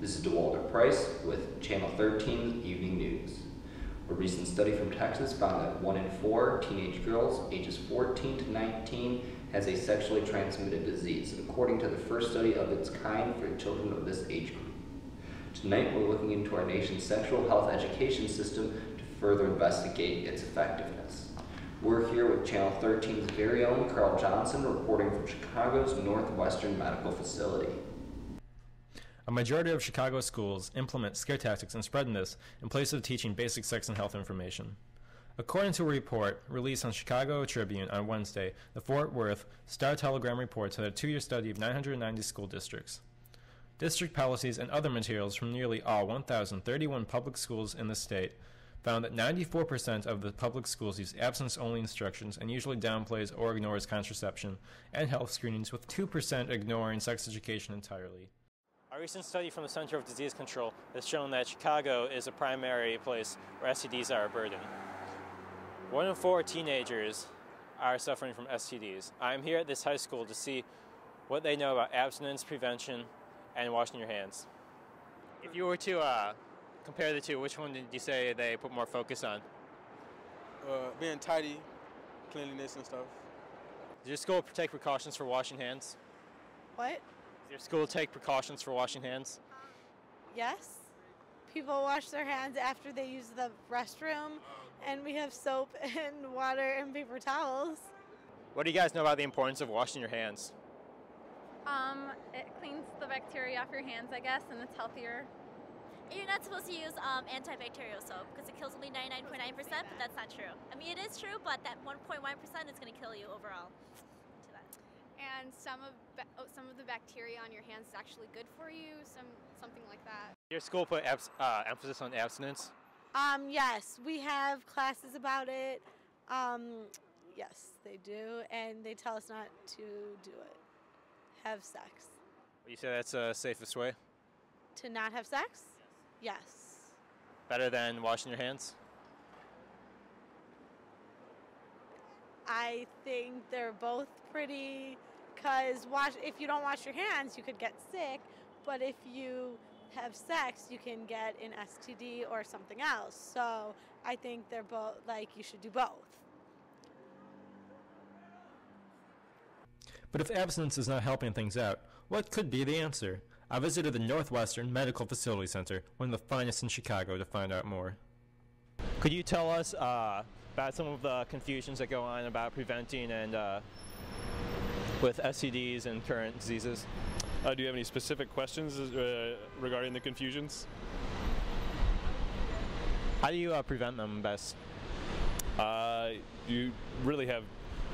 This is DeWalter Price with Channel 13's Evening News. A recent study from Texas found that 1 in 4 teenage girls ages 14 to 19 has a sexually transmitted disease, according to the first study of its kind for children of this age group. Tonight we're looking into our nation's sexual health education system to further investigate its effectiveness. We're here with Channel 13's very own Carl Johnson reporting from Chicago's Northwestern Medical Facility. A majority of Chicago schools implement scare tactics and spreading this in place of teaching basic sex and health information. According to a report released on Chicago Tribune on Wednesday, the Fort Worth Star-Telegram reports had a 2-year study of 990 school districts. District policies and other materials from nearly all 1,031 public schools in the state found that 94% of the public schools use abstinence-only instructions and usually downplays or ignores contraception and health screenings, with 2% ignoring sex education entirely. A recent study from the Center of Disease Control has shown that Chicago is a primary place where STDs are a burden. 1 in 4 teenagers are suffering from STDs. I'm here at this high school to see what they know about abstinence, prevention, and washing your hands. If you were to compare the two, which one did you say they put more focus on? Being tidy, cleanliness and stuff. Does your school take precautions for washing hands? What? Does your school take precautions for washing hands? Yes. People wash their hands after they use the restroom, and we have soap and water and paper towels. What do you guys know about the importance of washing your hands? It cleans the bacteria off your hands, I guess, and it's healthier. You're not supposed to use antibacterial soap because it kills only 99.9%, but that's not true. I mean, it is true, but that 1.1% is going to kill you overall. And some of the bacteria on your hands is actually good for you, something like that. Your school put emphasis on abstinence? Yes, we have classes about it. Yes, they do, and they tell us not to do it. Have sex. You say that's the safest way? To not have sex? Yes. Better than washing your hands? I think they're both pretty, because if you don't wash your hands, you could get sick, but if you have sex, you can get an STD or something else. So I think they're both, you should do both. But if abstinence is not helping things out, what could be the answer? I visited the Northwestern Medical Facility Center, one of the finest in Chicago, to find out more. Could you tell us about some of the confusions that go on about preventing and with STDs and current diseases? Do you have any specific questions regarding the confusions? How do you prevent them best? You really have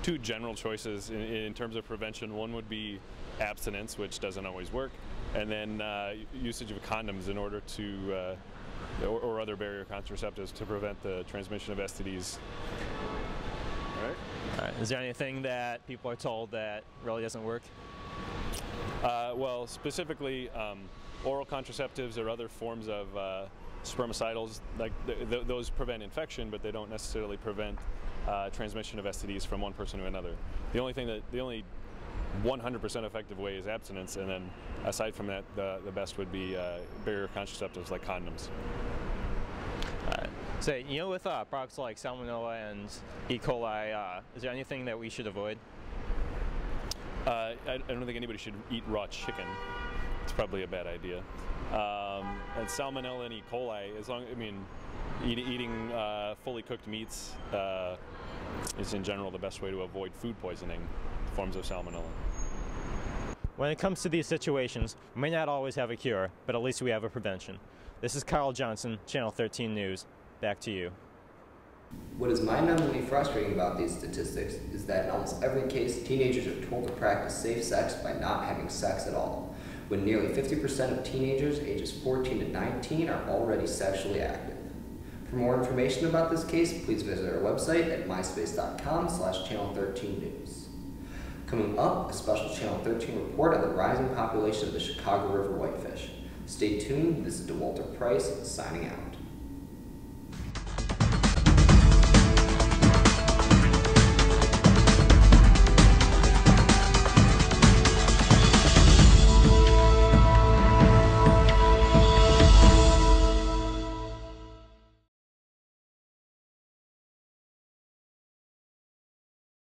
two general choices in terms of prevention. One would be abstinence, which doesn't always work, and then usage of condoms in order to or other barrier contraceptives to prevent the transmission of STDs. All right. Is there anything that people are told that really doesn't work? Well, specifically, oral contraceptives or other forms of spermicidals, those prevent infection, but they don't necessarily prevent transmission of STDs from one person to another. The only 100% effective way is abstinence, and then aside from that, the best would be barrier contraceptives like condoms. So, with products like Salmonella and E. coli, is there anything that we should avoid? I don't think anybody should eat raw chicken. It's probably a bad idea. And Salmonella and E. coli, eating fully cooked meats is in general the best way to avoid food poisoning forms of Salmonella. When it comes to these situations, we may not always have a cure, but at least we have a prevention. This is Carl Johnson, Channel 13 News. Back to you. What is mind-numbingly frustrating about these statistics is that in almost every case, teenagers are told to practice safe sex by not having sex at all, when nearly 50% of teenagers ages 14 to 19 are already sexually active. For more information about this case, please visit our website at myspace.com/channel13news. Coming up, a special Channel 13 report on the rising population of the Chicago River whitefish. Stay tuned. This is DeWalter Price signing out.